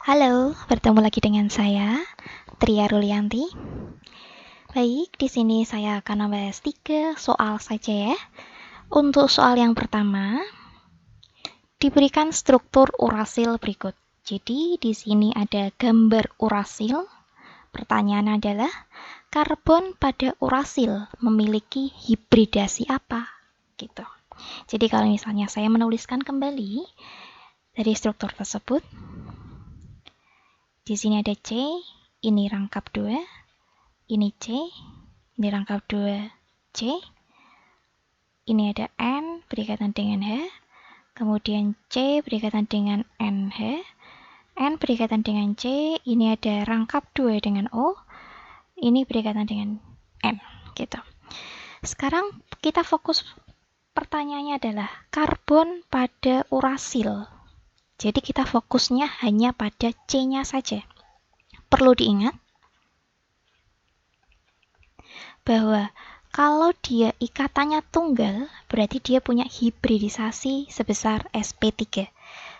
Halo, bertemu lagi dengan saya, Tria Rulianti. Baik, di sini saya akan membahas 3 soal saja ya. Untuk soal yang pertama, diberikan struktur urasil berikut. Jadi, di sini ada gambar urasil. Pertanyaan adalah, karbon pada urasil memiliki hibridasi apa? Gitu. Jadi, kalau misalnya saya menuliskan kembali dari struktur tersebut, di sini ada C, ini rangkap 2, ini C, ini rangkap 2 C, ini ada N berikatan dengan H, kemudian C berikatan dengan NH, N berikatan dengan C, ini ada rangkap 2 dengan O, ini berikatan dengan N, gitu. Sekarang kita fokus, pertanyaannya adalah karbon pada urasil. Jadi kita fokusnya hanya pada C-nya saja. Perlu diingat bahwa kalau dia ikatannya tunggal, berarti dia punya hibridisasi sebesar sp3.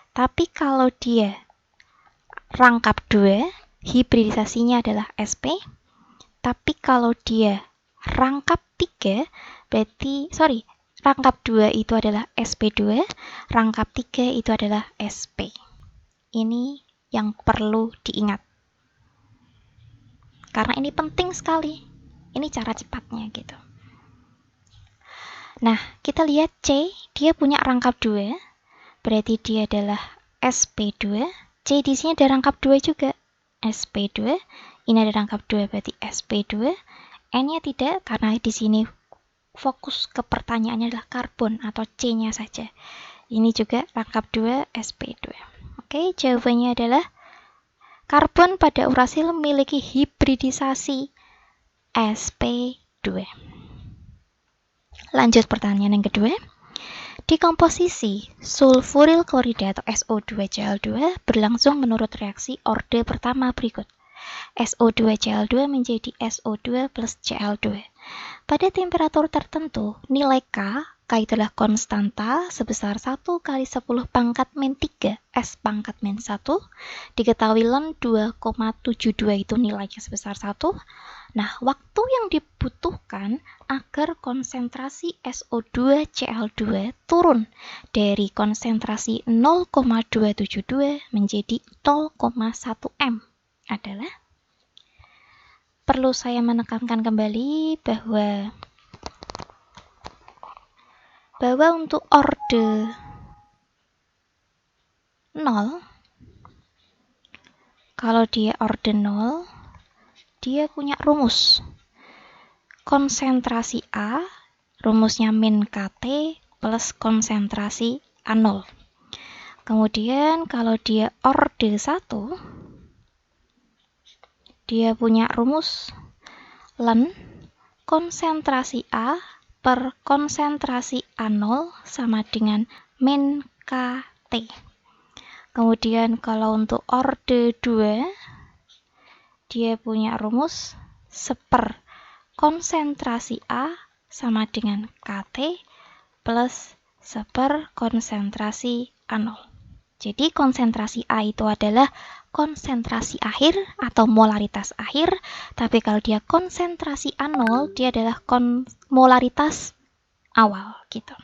Tapi kalau dia rangkap 2, hibridisasinya adalah sp. Tapi kalau dia rangkap 3, rangkap 2 itu adalah sp2, rangkap 3 itu adalah sp. Ini yang perlu diingat. Karena ini penting sekali. Ini cara cepatnya gitu. Nah, kita lihat C, dia punya rangkap 2, berarti dia adalah sp2. C di sini ada rangkap 2 juga, sp2. Ini ada rangkap 2, berarti sp2. N-nya tidak, karena di sini fokus ke pertanyaannya adalah karbon atau C-nya saja. Ini juga rangkap 2, sp2. Oke, jawabannya adalah karbon pada urasil memiliki hibridisasi sp2. Lanjut pertanyaan yang kedua. Di komposisi sulfuril klorida atau SO2Cl2 berlangsung menurut reaksi orde pertama berikut. SO2Cl2 menjadi SO2 plus Cl2. Pada temperatur tertentu, nilai K itu adalah konstanta sebesar 1 kali 10 pangkat min 3 S pangkat min 1. Diketahui Ln 2,72 itu nilainya sebesar 1. Nah, waktu yang dibutuhkan agar konsentrasi SO2Cl2 turun dari konsentrasi 0,272 menjadi 0,1 M adalah, perlu saya menekankan kembali bahwa untuk orde 0, kalau dia orde 0, dia punya rumus. Konsentrasi A, rumusnya min KT plus konsentrasi A0. Kemudian kalau dia orde 1, dia punya rumus Ln konsentrasi A per konsentrasi A0 sama dengan min KT. Kemudian kalau untuk orde 2, dia punya rumus seper konsentrasi A sama dengan KT plus seper konsentrasi A0. Jadi konsentrasi A itu adalah konsentrasi akhir atau molaritas akhir, tapi kalau dia konsentrasi A0, dia adalah molaritas awal gitu.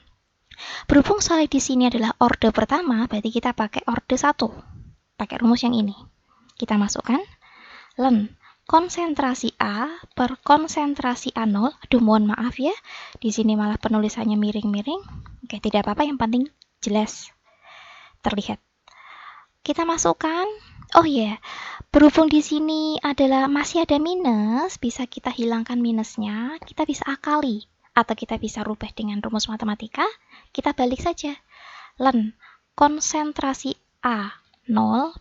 Berhubung soalnya di sini adalah orde pertama, berarti kita pakai orde 1. Pakai rumus yang ini. Kita masukkan Ln konsentrasi A per konsentrasi A0. Aduh, mohon maaf ya. Di sini malah penulisannya miring-miring. Oke, tidak apa-apa, yang penting jelas terlihat. Kita masukkan. Oh ya, berhubung di sini adalah masih ada minus, bisa kita hilangkan minusnya, kita bisa akali atau kita bisa rubah dengan rumus matematika. Kita balik saja. Ln konsentrasi A0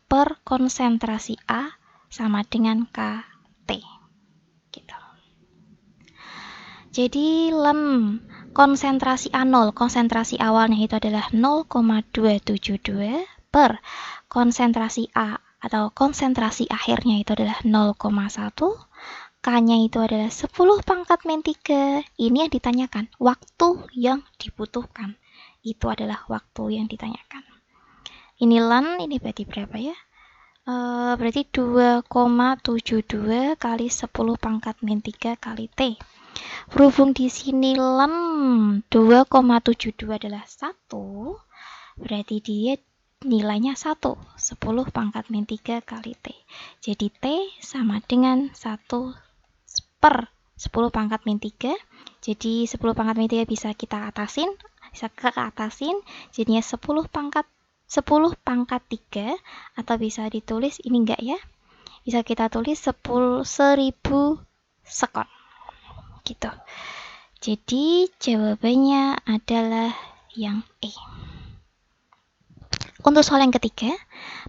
per konsentrasi A sama dengan KT. Gitu. Jadi Ln konsentrasi A0, konsentrasi awalnya itu adalah 0,272 per konsentrasi A atau konsentrasi akhirnya itu adalah 0,1. K-nya itu adalah 10 pangkat min 3. Ini yang ditanyakan, waktu yang dibutuhkan. Itu adalah waktu yang ditanyakan. Ini Ln, ini berarti berapa ya? Berarti 2,72 kali 10 pangkat min 3 kali T. Berhubung di sini lem 2,72 adalah 1, berarti dia nilainya 1, 10 pangkat min 3 kali T. Jadi T sama dengan 1 per 10 pangkat min 3. Jadi 10 pangkat min 3 bisa kita atasin, jadinya 10 pangkat 3, atau bisa ditulis ini enggak ya, bisa kita tulis 1000 sekon gitu. Jadi jawabannya adalah yang E. Untuk soal yang ketiga,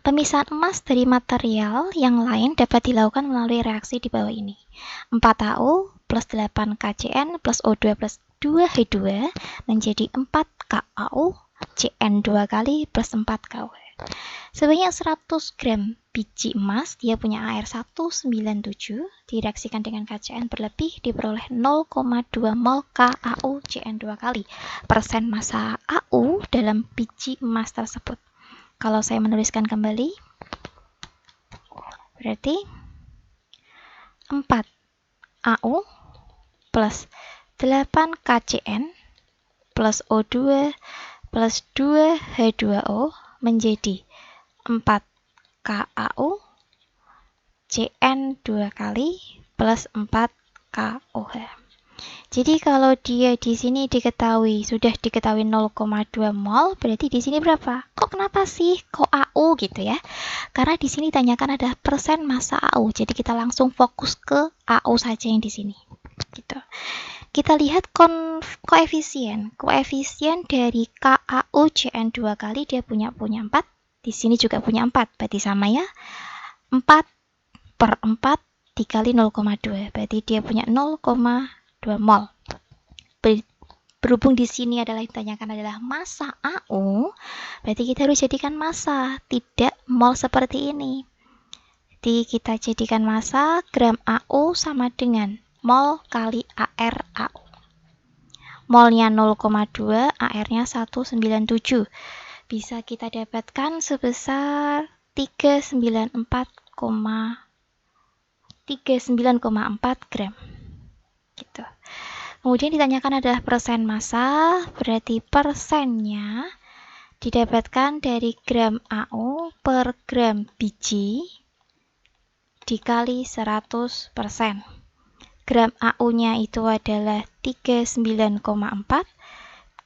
pemisahan emas dari material yang lain dapat dilakukan melalui reaksi di bawah ini. 4AU plus 8 KCN plus O2 plus 2H2 menjadi 4 KAU CN 2 kali plus 4 KW. Sebanyak 100 gram biji emas, dia punya AR 197, direaksikan dengan KCN berlebih, diperoleh 0,2 mol KAU CN 2 kali. Persen massa AU dalam biji emas tersebut. Kalau saya menuliskan kembali, berarti 4 AU plus 8 KCN plus O2 plus 2 H2O menjadi 4 KAU CN 2 kali plus 4 KOH. Jadi kalau dia di sini sudah diketahui 0,2 mol, berarti di sini berapa? Kok kenapa sih kok AU gitu ya? Karena di sini ditanyakan adalah persen massa AU. Jadi kita langsung fokus ke AU saja yang di sini. Gitu. Kita lihat koefisien dari KAU CN 2 kali dia punya 4. Di sini juga punya 4. Berarti sama ya. 4 per 4 dikali 0,2. Berarti dia punya 0,2 mol. Berhubung di sini ditanyakan adalah massa AU, berarti kita harus jadikan massa, tidak mol seperti ini. Jadi kita jadikan massa, gram AU sama dengan mol kali AR AU. Molnya 0,2, AR-nya 197. Bisa kita dapatkan sebesar 39,4 gram. Gitu. Kemudian ditanyakan adalah persen massa, berarti persennya didapatkan dari gram AU per gram biji dikali 100%. Gram AU-nya itu adalah 39,4,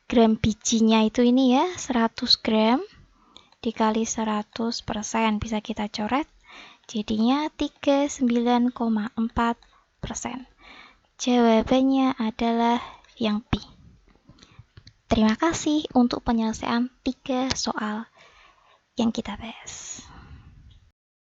gram bijinya itu ini ya 100 gram dikali 100%, bisa kita coret, jadinya 39,4%. Jawabannya adalah yang B. Terima kasih untuk penyelesaian 3 soal yang kita bahas.